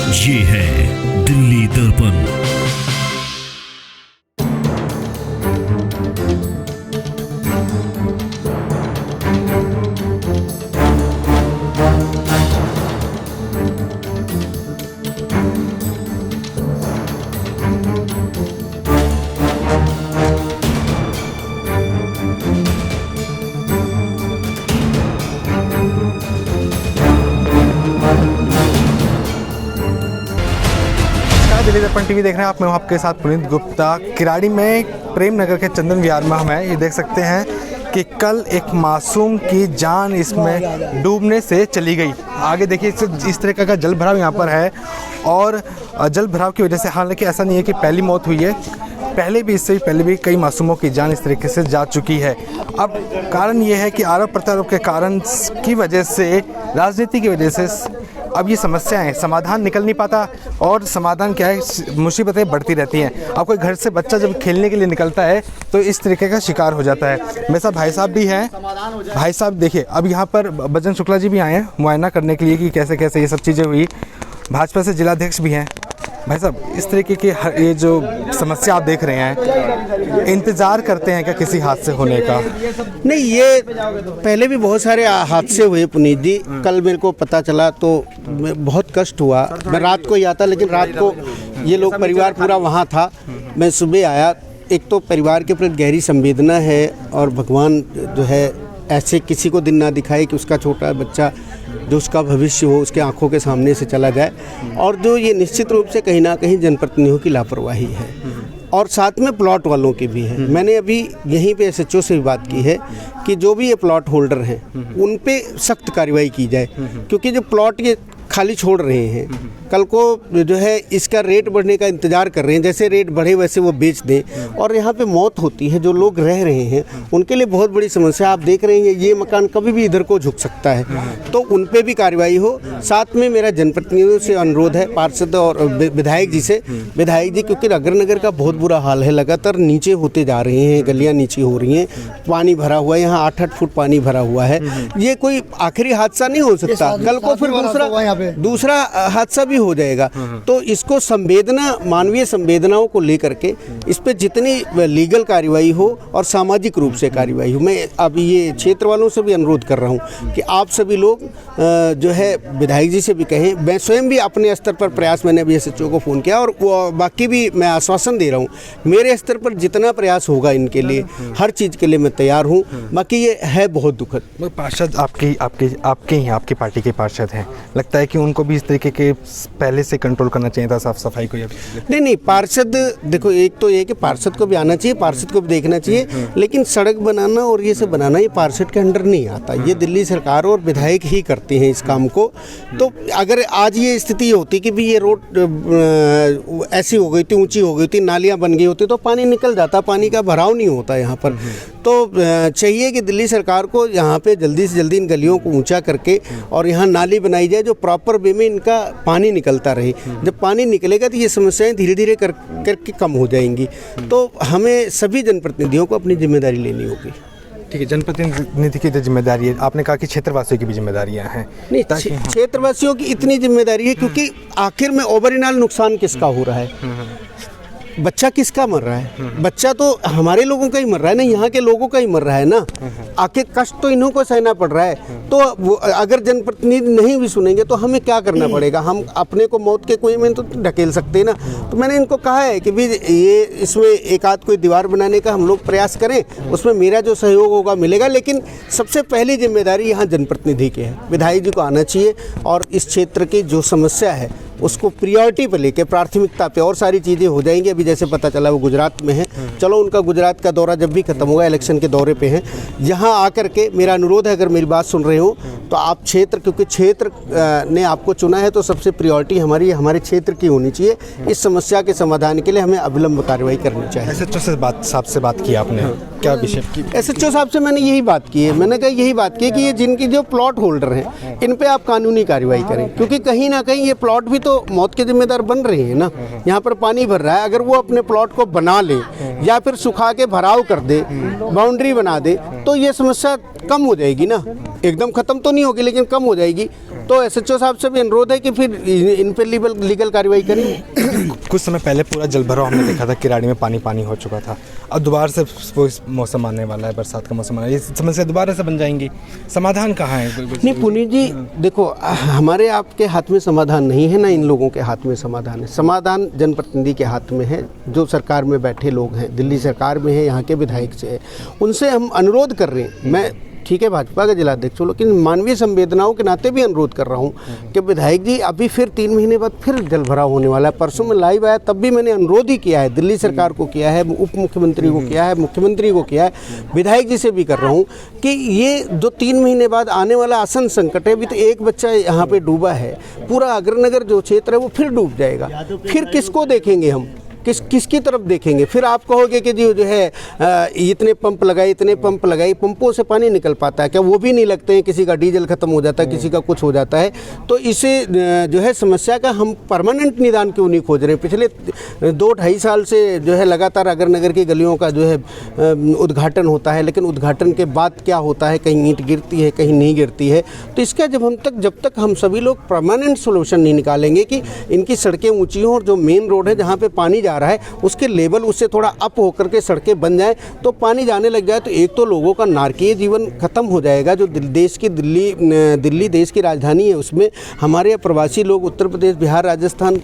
ये है दिल्ली दर्पण। दिल्ली दर्पण टीवी देख रहे हैं आप। मैं हूं आपके साथ पुनीत गुप्ता। किराड़ी में प्रेम नगर के चंदन विहार में हम हैं। ये देख सकते हैं कि कल एक मासूम की जान इसमें डूबने से चली गई। आगे देखिए इस तरह का जल भराव यहाँ पर है और जल भराव की वजह से, हालांकि ऐसा नहीं है कि पहली मौत हुई है, पहले भी इससे पहले भी कई मासूमों की जान इस तरीके से जा चुकी है। अब कारण ये है कि आरोप प्रत्यारोप के कारण की वजह से, राजनीति की वजह से अब ये समस्याएं समाधान निकल नहीं पाता और समाधान क्या है, मुसीबतें बढ़ती रहती हैं। अब कोई घर से बच्चा जब खेलने के लिए निकलता है तो इस तरीके का शिकार हो जाता है। मेरे साथ भाई साहब भी हैं। भाई साहब देखिए, अब यहाँ पर बजरंग शुक्ला जी भी आए हैं मुआयना करने के लिए कि कैसे कैसे ये सब चीज़ें हुई। भाजपा से जिलाध्यक्ष भी हैं। भाई साहब, इस तरीके की ये जो समस्या आप देख रहे हैं, इंतज़ार करते हैं क्या किसी हादसे होने का? नहीं, ये पहले भी बहुत सारे हादसे हुए पुनीत जी। कल मेरे को पता चला तो बहुत कष्ट हुआ। मैं रात को ही आता, लेकिन रात को ये लोग परिवार पूरा वहाँ था। मैं सुबह आया। एक तो परिवार के प्रति गहरी संवेदना है और भगवान जो है ऐसे किसी को दिन ना दिखाए कि उसका छोटा बच्चा जो उसका भविष्य हो उसके आंखों के सामने से चला जाए। और जो ये निश्चित रूप से कहीं ना कहीं जनप्रतिनिधियों की लापरवाही है और साथ में प्लॉट वालों की भी है। मैंने अभी यहीं पे एसएचओ से भी बात की है कि जो भी ये प्लॉट होल्डर हैं उन पे सख्त कार्रवाई की जाए, क्योंकि जो प्लॉट ये खाली छोड़ रहे हैं, कल को जो है इसका रेट बढ़ने का इंतज़ार कर रहे हैं, जैसे रेट बढ़े वैसे वो बेच दें और यहाँ पे मौत होती है। जो लोग रह रहे हैं उनके लिए बहुत बड़ी समस्या। आप देख रहे हैं ये मकान कभी भी इधर को झुक सकता है, तो उन पे भी कार्रवाई हो। साथ में मेरा जनप्रतिनिधियों से अनुरोध है, पार्षद और विधायक जी से। विधायक जी, क्योंकि नगर नगर का बहुत बुरा हाल है, लगातार नीचे होते जा रहे हैं, गलियाँ नीचे हो रही हैं, पानी भरा हुआ है, यहाँ 8-8 फुट पानी भरा हुआ है। ये कोई आखिरी हादसा नहीं हो सकता, कल को फिर दूसरा हादसा भी हो जाएगा। तो इसको संवेदना, मानवीय संवेदनाओं को लेकर के इस पे जितनी लीगल कार्रवाई हो और सामाजिक रूप से कार्रवाई हो। मैं अब ये क्षेत्र वालों से भी अनुरोध कर रहा हूँ कि आप सभी लोग जो है विधायक जी से भी कहें। मैं स्वयं भी अपने स्तर पर प्रयास, मैंने अभी एसएचओ को फ़ोन किया और बाकी भी मैं आश्वासन दे रहा हूँ, मेरे स्तर पर जितना प्रयास होगा इनके लिए, हर चीज़ के लिए मैं तैयार हूँ। बाकी ये है बहुत दुखद। पार्षद आपकी पार्टी के पार्षद हैं, लगता है कि उनको भी इस तरीके के पहले से कंट्रोल करना चाहिए था, साफ सफाई को। नहीं, पार्षद देखो, एक तो ये कि पार्षद को भी आना चाहिए, पार्षद को भी देखना चाहिए, लेकिन सड़क बनाना और ये सब बनाना ये पार्षद के अंडर नहीं आता। ये दिल्ली सरकार और विधायक ही करते हैं इस काम को। तो अगर आज ये स्थिति होती कि भी ये रोड ऐसी हो गई थी, ऊंची हो गई थी, नालियाँ बन गई होती, तो पानी निकल जाता, पानी का भराव नहीं होता यहाँ पर। तो चाहिए कि दिल्ली सरकार को यहाँ पे जल्दी से जल्दी इन गलियों को ऊंचा करके और यहाँ नाली बनाई जाए जो प्रॉपर वे में इनका पानी निकलता रहे। जब पानी निकलेगा तो ये समस्याएं धीरे धीरे करके कम हो जाएंगी। तो हमें सभी जनप्रतिनिधियों को अपनी जिम्मेदारी लेनी होगी। ठीक है, जनप्रतिनिधि की तो जिम्मेदारी है, आपने कहा कि क्षेत्रवासियों की भी जिम्मेदारियां हैं। नहीं, क्षेत्रवासियों की इतनी जिम्मेदारी है क्योंकि आखिर में ओवरऑल नुकसान किसका हो रहा है? बच्चा किसका मर रहा है? बच्चा तो हमारे लोगों का ही मर रहा है ना, यहाँ के लोगों का ही मर रहा है ना। आखिर कष्ट तो इन्हों को सहना पड़ रहा है। तो अगर जनप्रतिनिधि नहीं भी सुनेंगे तो हमें क्या करना पड़ेगा? हम अपने को मौत के कुएं में तो ढकेल सकते हैं ना। तो मैंने इनको कहा है कि भी ये इसमें एक आध कोई दीवार बनाने का हम लोग प्रयास करें, उसमें मेरा जो सहयोग होगा मिलेगा, लेकिन सबसे पहली जिम्मेदारी यहाँ जनप्रतिनिधि की है। विधायक जी को आना चाहिए और इस क्षेत्र की जो समस्या है उसको प्रियोरिटी पर लेके, प्राथमिकता पे, और सारी चीज़ें हो जाएंगी। अभी जैसे पता चला वो गुजरात में है, चलो उनका गुजरात का दौरा जब भी खत्म होगा, इलेक्शन के दौरे पे हैं, यहाँ आकर के मेरा अनुरोध है, अगर मेरी बात सुन रहे हो तो आप क्षेत्र, क्योंकि क्षेत्र ने आपको चुना है, तो सबसे प्रियोरिटी हमारे क्षेत्र की होनी चाहिए। इस समस्या के समाधान के लिए हमें अविलंब कार्रवाई करनी चाहिए। एसएचओ साहब से बात की आपने, क्या विषय? एसएचओ साहब से मैंने यही बात की है। मैंने कहा यही बात की है कि ये जिनकी जो प्लॉट होल्डर हैं इन पे आप कानूनी कार्रवाई करें, क्योंकि कहीं ना कहीं ये प्लॉट भी तो मौत के जिम्मेदार बन रहे हैं ना। यहाँ पर पानी भर रहा है, अगर वो अपने प्लॉट को बना ले या फिर सुखा के भराव कर दे, बाउंड्री बना दे, तो ये समस्या कम हो जाएगी ना। एकदम खत्म तो नहीं होगी लेकिन कम हो जाएगी। तो एसएचओ साहब से भी अनुरोध है कि फिर इन पे लीगल कार्रवाई करें। कुछ समय पहले पूरा जलभराव हमने देखा था, किराड़ी में पानी पानी हो चुका था। अब दोबारा से वो मौसम आने वाला है, बरसात का मौसम आने, ये समस्या दोबारा से बन जाएंगी। समाधान कहाँ है? नहीं पुनीत जी, देखो हमारे आपके हाथ में समाधान नहीं है, ना इन लोगों के हाथ में समाधान है। समाधान जनप्रतिनिधि के हाथ में है, जो सरकार में बैठे लोग हैं, दिल्ली सरकार में है, यहाँ के विधायक से है, उनसे हम अनुरोध कर रहे हैं। मैं ठीक है भाजपा का जिलाध्यक्ष हूँ, लेकिन मानवीय संवेदनाओं के नाते भी अनुरोध कर रहा हूँ कि विधायक जी अभी फिर 3 महीने बाद फिर जलभराव होने वाला है। परसों में लाइव आया, तब भी मैंने अनुरोध ही किया है, दिल्ली सरकार को किया है, उप मुख्यमंत्री को किया है, मुख्यमंत्री को किया है, विधायक जी से भी कर रहा हूँ कि ये जो 3 महीने बाद आने वाला आसन संकट है। अभी तो एक बच्चा यहाँ पे डूबा है, पूरा अग्रनगर जो क्षेत्र है वो फिर डूब जाएगा। फिर किसको देखेंगे हम, किसकी तरफ देखेंगे? फिर आप कहोगे कि जो है इतने पंप लगाए, पंपों से पानी निकल पाता है क्या? वो भी नहीं लगते हैं, किसी का डीजल खत्म हो जाता है, किसी का कुछ हो जाता है। तो इसे जो है समस्या का हम परमानेंट निदान क्यों नहीं खोज रहे? पिछले 2-2.5 साल से जो है लगातार अग्रनगर की गलियों का जो है उद्घाटन होता है, लेकिन उद्घाटन के बाद क्या होता है? कहीं ईंट गिरती है, कहीं नहीं गिरती है। तो इसका जब तक हम सभी लोग परमानेंट सोल्यूशन नहीं निकालेंगे कि इनकी सड़कें ऊँची हों और जो मेन रोड है जहाँ पर पानी जा रहा है उसके लेवल उससे थोड़ा अप होकर के सड़कें बन जाए, तो पानी जाने लग जाए, तो एक तो लोगों का नारकीय जीवन खत्म हो जाएगा। जो दिल्ली देश की राजधानी है, उसमें हमारे प्रवासी लोग उत्तर प्रदेश, बिहार, राजस्थान,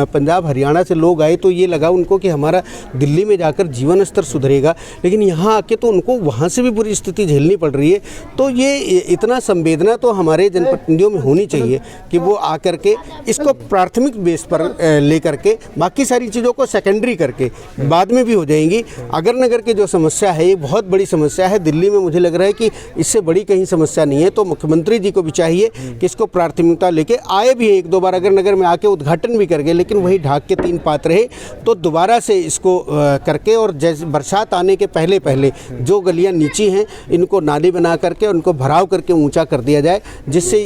पंजाब, हरियाणा से लोग आए तो ये लगा उनको कि हमारा दिल्ली में जाकर जीवन स्तर सुधरेगा, लेकिन यहाँ आके तो उनको वहाँ से भी बुरी स्थिति झेलनी पड़ रही है। तो ये इतना संवेदना तो हमारे जनप्रतिनिधियों में होनी चाहिए कि वो आकर के इसको प्राथमिक बेस पर लेकर के बाकी सारी चीज़ों को सेकेंडरी करके बाद में भी हो जाएंगी। अग्रनगर की जो समस्या है ये बहुत बड़ी समस्या है। दिल्ली में मुझे लग रहा है कि इससे बड़ी कहीं समस्या नहीं है। तो मुख्यमंत्री जी को भी चाहिए कि इसको प्राथमिकता लेके आए भी 1-2 बार अग्रनगर में आके उद्घाटन भी कर गए, लेकिन वही ढाक के 3 पात रहे। तो दोबारा से इसको करके और जैसे बरसात आने के पहले जो गलियाँ नीची हैं इनको नाली बना करके उनको भराव करके ऊँचा कर दिया जाए, जिससे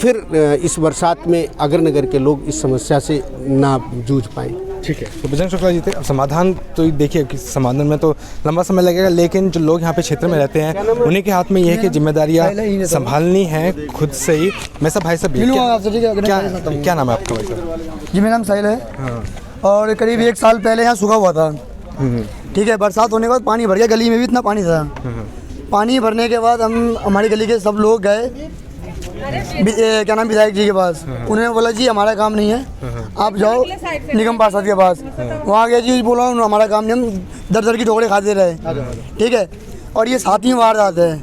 फिर इस बरसात में अग्रनगर के लोग इस समस्या से ना जूझ पाएँ। ठीक है, तो बजरंग शुक्ला जी थे। अब समाधान तो देखिए कि समाधान में तो लंबा समय लगेगा, लेकिन जो लोग यहाँ पे क्षेत्र में रहते हैं उन्हीं के हाथ में ये है कि जिम्मेदारियाँ संभालनी है खुद से ही। मैं सब भाई साहब क्या नाम है आपका भाई साहब? जी मेरा नाम साहिल है। और करीब 1 साल पहले यहाँ सूखा हुआ था। ठीक है, बरसात होने के बाद पानी भर गया, गली में भी इतना पानी था। पानी भरने के बाद हम हमारी गली के सब लोग गए क्या नाम विधायक जी के पास। उन्होंने बोला जी हमारा काम नहीं है, आप जाओ निगम पार्षद के पास। वहाँ गए जी, बोला हमारा काम नहीं, हम दर की ठोकरे खाते रहे। ठीक है, और ये 7वीं वारदात है।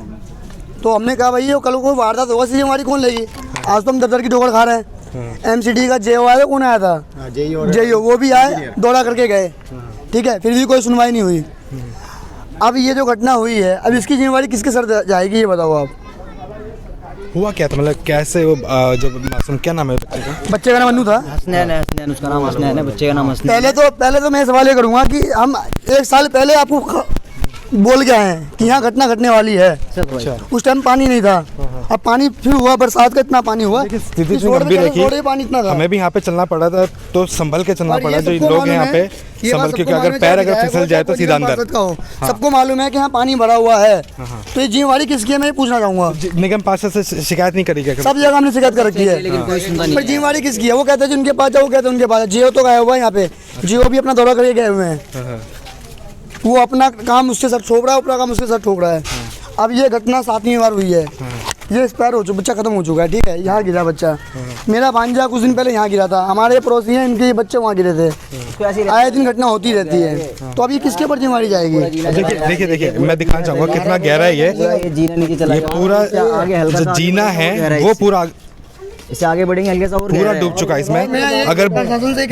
तो हमने कहा भाई ये कल को वारदात होगा, सीधे हमारी कौन लेगी? आज तो हम दर की ठोकर खा रहे हैं। MCD का JO आया था, कौन आया था? JO, वो भी आए, दौड़ा करके गए। ठीक है, फिर भी कोई सुनवाई नहीं हुई। अब ये जो घटना हुई है, अब इसकी जिम्मेवारी किसके सर जाएगी ये बताओ आप? हुआ क्या था, मतलब कैसे वो जो मासूम, क्या नाम है बच्चे का नाम अन्नू था। हसनैन उसका नाम हसनैन है, बच्चे का नाम हसनैन। पहले तो मैं सवाल ये करूँगा कि हम 1 साल पहले आपको बोल गया है कि यहाँ घटना घटने वाली है। अच्छा। उस टाइम पानी नहीं था, अब पानी फिर हुआ, बरसात का इतना पानी हुआ। स्थिति गंभीर है, हमें भी यहाँ पे चलना पड़ा था, तो संभल के चलना पड़ा। जो लोग यहाँ पे संभल, क्योंकि अगर पैर फिसल जाए तो सीधा अंदर। सबको मालूम है कि यहाँ पानी भरा हुआ है, तो ये जिम्मेवारी किसकी है मैं पूछना चाहूँगा। निगम पार्षद से शिकायत नहीं करी क्या? सब जगह हमने शिकायत कर रखी है, पर जिम्मेवारी किसकी है? वो कहते हैं उनके पास जाओ, कहते हैं उनके पास। JO तो गया हुआ है यहाँ पे, JO भी अपना दौरा करके गए हुए हैं। वो अपना काम उसके साथ ठोक रहा है, अपना काम उसके साथ ठोक रहा है। अब ये घटना 7वीं बार हुई है। ये एक्सपायर हो चुका, बच्चा खत्म हो चुका है। ठीक है, यहाँ गिरा बच्चा, मेरा भांजा कुछ दिन पहले यहाँ गिरा था। हमारे पड़ोसी हैं, इनके बच्चे वहाँ गिरे थे। आए दिन घटना होती रहती है, तो अब ये किसके ऊपर जिम्मेवारी जाएगी? देखिए मैं दिखाना चाहूँगा कितना गहरा है ये पूरा जो जीना है वो पूरा इससे आगे बढ़ेंगे हल्के सा और पूरा डूब चुका है इसमें। अगर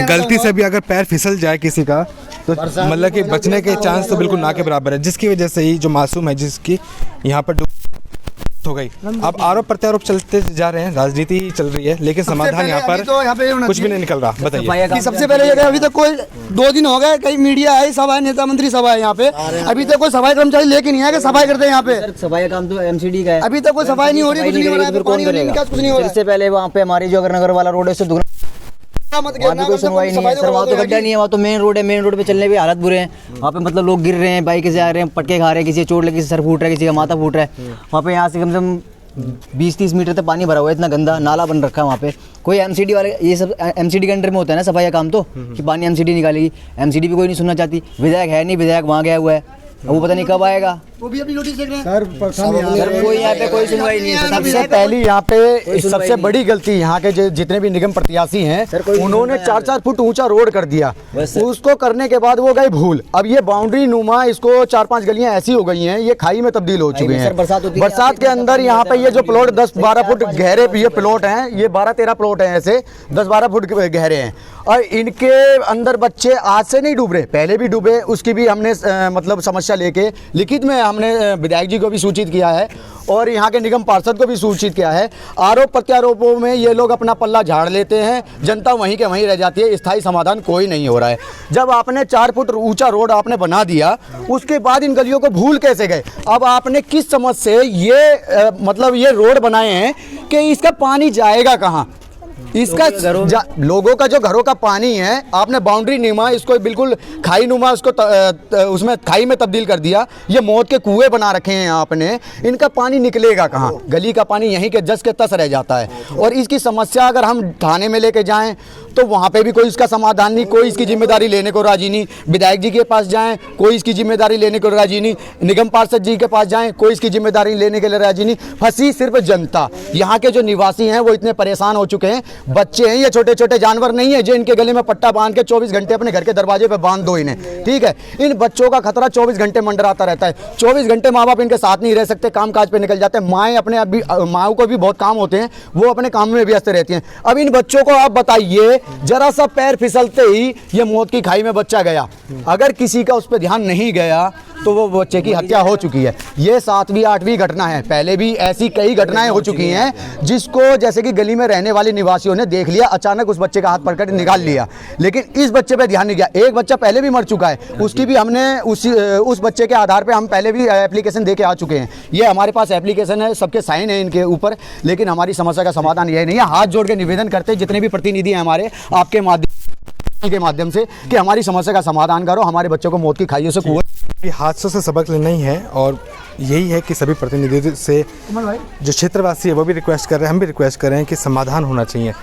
गलती से भी अगर पैर फिसल जाए किसी का, तो मतलब कि बचने के चांस तो बिल्कुल ना के बराबर है, जिसकी वजह से ही जो मासूम है जिसकी यहाँ पर डूब हो गई। अब आरोप प्रत्यारोप चलते जा रहे हैं, राजनीति चल रही है, लेकिन समाधान यहाँ पर कुछ भी नहीं निकल रहा। बताइए। सबसे पहले ये अभी तक कोई 2 दिन हो गए, कई मीडिया आई, सब आए, नेता मंत्री सब आए यहाँ पे, अभी तक कोई सफाई कर्मचारी लेके नहीं आया कि सफाई करते हैं यहाँ पे। सफाई का काम तो MCD का है, अभी तक कोई सफाई नहीं हो रही, कुछ नहीं हो रहा है, पानी कुछ नहीं हो रहा है। इससे पहले वहाँ पे हमारी जो अग्रनगर वाला रोड है उससे कोई सुनवाई नहीं है सर। वहाँ तो गड्ढा नहीं है, वहाँ तो मेन रोड है। मेन रोड पे चलने भी हालत बुरे हैं। वहाँ पे मतलब लोग गिर रहे हैं, बाइक से आ रहे हैं, पटके खा रहे हैं, किसी चोट लगी, किसी सर फूट रहा है, किसी का माथा फूट रहा है। वहाँ पे यहाँ से कम से कम 20-30 मीटर तक पानी भरा हुआ है, इतना गंदा नाला बन रखा है वहाँ पे। कोई एमसीडी वाले, ये सब एमसीडी के अंडर में होता है ना सफाई का काम, तो कि पानी एमसीडी निकालेगी, एमसीडी भी कोई नहीं सुनना चाहती। विधायक है नहीं, विधायक वहाँ गया हुआ है, अब वो पता नहीं कब आएगा। वो भी अपनी नोटिस देख रहे हैं सर कोई यहाँ पे कोई सुनवाई नहीं है। सबसे पहली यहाँ पे सबसे बड़ी गलती यहाँ के जितने भी निगम प्रत्याशी हैं, उन्होंने 4-4 फुट ऊंचा रोड कर दिया। उसको करने के बाद वो गए भूल। अब ये बाउंड्री नुमा, इसको 4-5 गलियां ऐसी हो गई हैं, ये खाई में तब्दील हो चुके हैं। बरसात के अंदर यहाँ पे ये जो प्लॉट 10-12 फुट गहरे ये प्लॉट हैं, ये 12-13 प्लॉट हैं, ऐसे 10-12 फुट गहरे हैं, और इनके अंदर बच्चे आज से नहीं डूब रहे, पहले भी डूबे। उसकी भी हमने मतलब समस्या लेके लिखित में हमने विधायक जी को भी सूचित किया है और यहाँ के निगम पार्षद को भी सूचित किया है। आरोप प्रत्यारोपों में ये लोग अपना पल्ला झाड़ लेते हैं, जनता वहीं के वहीं रह जाती है, स्थायी समाधान कोई नहीं हो रहा है। जब आपने 4 फुट ऊंचा रोड आपने बना दिया, उसके बाद इन गलियों को भूल कैसे गए? अब आपने किस समझ से ये मतलब ये रोड बनाए हैं कि इसका पानी जाएगा कहाँ? इसका लोगों का जो घरों का पानी है, आपने बाउंड्री नुमा इसको बिल्कुल खाई नुमा उसको उसमें खाई में तब्दील कर दिया। ये मौत के कुएं बना रखे हैं आपने, इनका पानी निकलेगा कहाँ? गली का पानी यहीं के जस के तस रह जाता है। और इसकी समस्या अगर हम थाने में लेके जाएं तो वहाँ पे भी कोई इसका समाधान नहीं, कोई इसकी जिम्मेदारी लेने को राजी नहीं। विधायक जी के पास जाएं, कोई इसकी जिम्मेदारी लेने को राजी नहीं। निगम पार्षद जी के पास जाएं, कोई इसकी जिम्मेदारी लेने के लिए राजी नहीं। फंसी सिर्फ जनता। यहाँ के जो निवासी हैं वो इतने परेशान हो चुके हैं। बच्चे हैं, ये छोटे छोटे जानवर नहीं है जो इनके गले में पट्टा बांध के 24 घंटे अपने घर के दरवाजे पे बांध दो इन्हें, ठीक है? इन बच्चों का खतरा 24 घंटे मंडराता रहता है। 24 घंटे माँ बाप इनके साथ नहीं रह सकते, काम काज पे निकल जाते हैं। माएँ अपने अभी माओं को भी बहुत काम होते हैं, वो अपने काम में व्यस्त रहती हैं। अब इन बच्चों को आप बताइए, जरा सा पैर फिसलते ही ये मौत की खाई में बच्चा गया। अगर किसी का उस पर ध्यान नहीं गया तो वो बच्चे की हत्या हो चुकी है। ये 7वीं 8वीं घटना है, पहले भी ऐसी कई घटनाएं हो चुकी हैं जिसको जैसे कि गली में रहने वाले निवासियों ने देख लिया, अचानक उस बच्चे का हाथ पकड़ निकाल लिया, लेकिन इस बच्चे पे ध्यान नहीं गया। एक बच्चा पहले भी मर चुका है, उसकी भी हमने उस बच्चे के आधार पे हम पहले भी एप्लीकेशन दे के आ चुके हैं। ये हमारे पास एप्लीकेशन है, सबके साइन है इनके ऊपर, लेकिन हमारी समस्या का समाधान यह नहीं है। हाथ जोड़ के निवेदन करते हैं जितने भी प्रतिनिधि हैं हमारे, आपके माध्यम से, कि हमारी समस्या का समाधान करो, हमारे बच्चों को मौत की खाइयों से ये हादसों से सबक लेना ही है, और यही है कि सभी प्रतिनिधियों से जो क्षेत्रवासी है वो भी रिक्वेस्ट कर रहे हैं, हम भी रिक्वेस्ट कर रहे हैं कि समाधान होना चाहिए।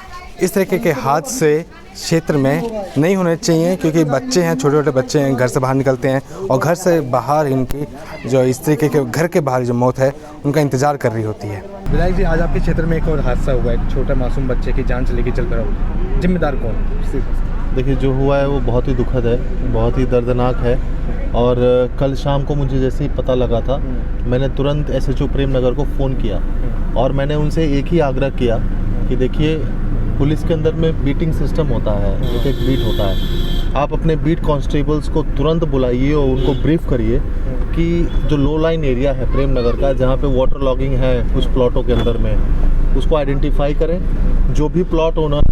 इस तरीके के हादसे क्षेत्र में नहीं होने चाहिए, क्योंकि बच्चे हैं, छोटे छोटे बच्चे हैं, घर से बाहर निकलते हैं और घर से बाहर इनकी जो इस तरीके के घर के बाहर जो मौत है उनका इंतज़ार कर रही होती है। विधायक जी, आज आपके क्षेत्र में एक और हादसा हुआ है, एक छोटा मासूम बच्चे की जान चली गई चल कर, जिम्मेदार कौन? देखिए, जो हुआ है वो बहुत ही दुखद है, बहुत ही दर्दनाक है। और कल शाम को मुझे जैसे ही पता लगा था, मैंने तुरंत SHO प्रेम नगर को फ़ोन किया और मैंने उनसे एक ही आग्रह किया कि देखिए, पुलिस के अंदर में बीटिंग सिस्टम होता है, एक बीट होता है। आप अपने बीट कांस्टेबल्स को तुरंत बुलाइए और उनको ब्रीफ करिए कि जो लो लाइन एरिया है प्रेम नगर का, जहाँ पे वाटर लॉगिंग है कुछ प्लॉटों के अंदर में, उसको आइडेंटिफाई करें। जो भी प्लॉट ओनर है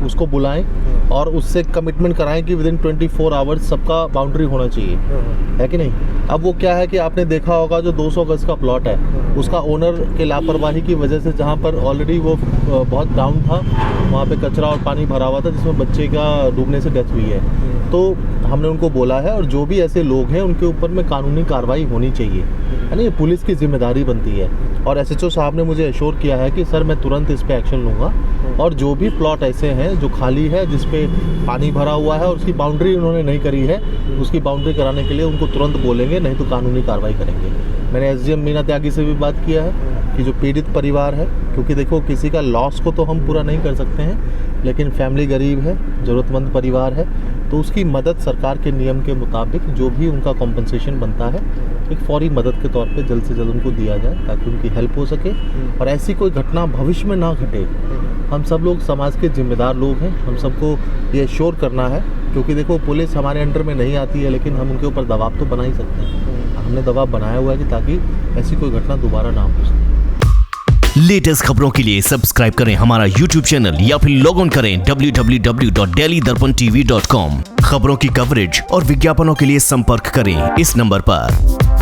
उसको बुलाएं और उससे कमिटमेंट कराएं कि विदिन 24 आवर्स सबका बाउंड्री होना चाहिए, है कि नहीं? अब वो क्या है कि आपने देखा होगा, जो 200 गज का प्लॉट है उसका ओनर के लापरवाही की वजह से, जहाँ पर ऑलरेडी वो बहुत डाउन था, वहाँ पे कचरा और पानी भरा हुआ था, जिसमें बच्चे का डूबने से डेथ हुई है। तो हमने उनको बोला है, और जो भी ऐसे लोग हैं उनके ऊपर में कानूनी कार्रवाई होनी चाहिए, है ना? ये पुलिस की जिम्मेदारी बनती है। और SHO साहब ने मुझे एश्योर किया है कि सर मैं तुरंत इस पर एक्शन लूँगा, और जो भी प्लॉट ऐसे हैं जो खाली है, जिस पे पानी भरा हुआ है और उसकी बाउंड्री उन्होंने नहीं करी है, उसकी बाउंड्री कराने के लिए उनको तुरंत बोलेंगे, नहीं तो कानूनी कार्रवाई करेंगे। मैंने SDM मीना त्यागी से भी बात किया है कि जो पीड़ित परिवार है, क्योंकि देखो किसी का लॉस को तो हम पूरा नहीं कर सकते हैं, लेकिन फैमिली गरीब है, ज़रूरतमंद परिवार है, तो उसकी मदद सरकार के नियम के मुताबिक जो भी उनका कॉम्पनसेशन बनता है, एक फौरी मदद के तौर पे जल्द से जल्द उनको दिया जाए, ताकि उनकी हेल्प हो सके और ऐसी कोई घटना भविष्य में ना घटे। हम सब लोग समाज के जिम्मेदार लोग हैं, हम सबको ये श्योर करना है, क्योंकि देखो पुलिस हमारे अंडर में नहीं आती है, लेकिन हम उनके ऊपर दबाव तो बना ही सकते हैं। हमने दबाव बनाया हुआ है कि ताकि ऐसी कोई घटना दोबारा ना हो सके। लेटेस्ट खबरों के लिए सब्सक्राइब करें हमारा YouTube चैनल या फिर लॉग ऑन करें www.delhidarpantv.com। खबरों की कवरेज और विज्ञापनों के लिए संपर्क करें इस नंबर पर।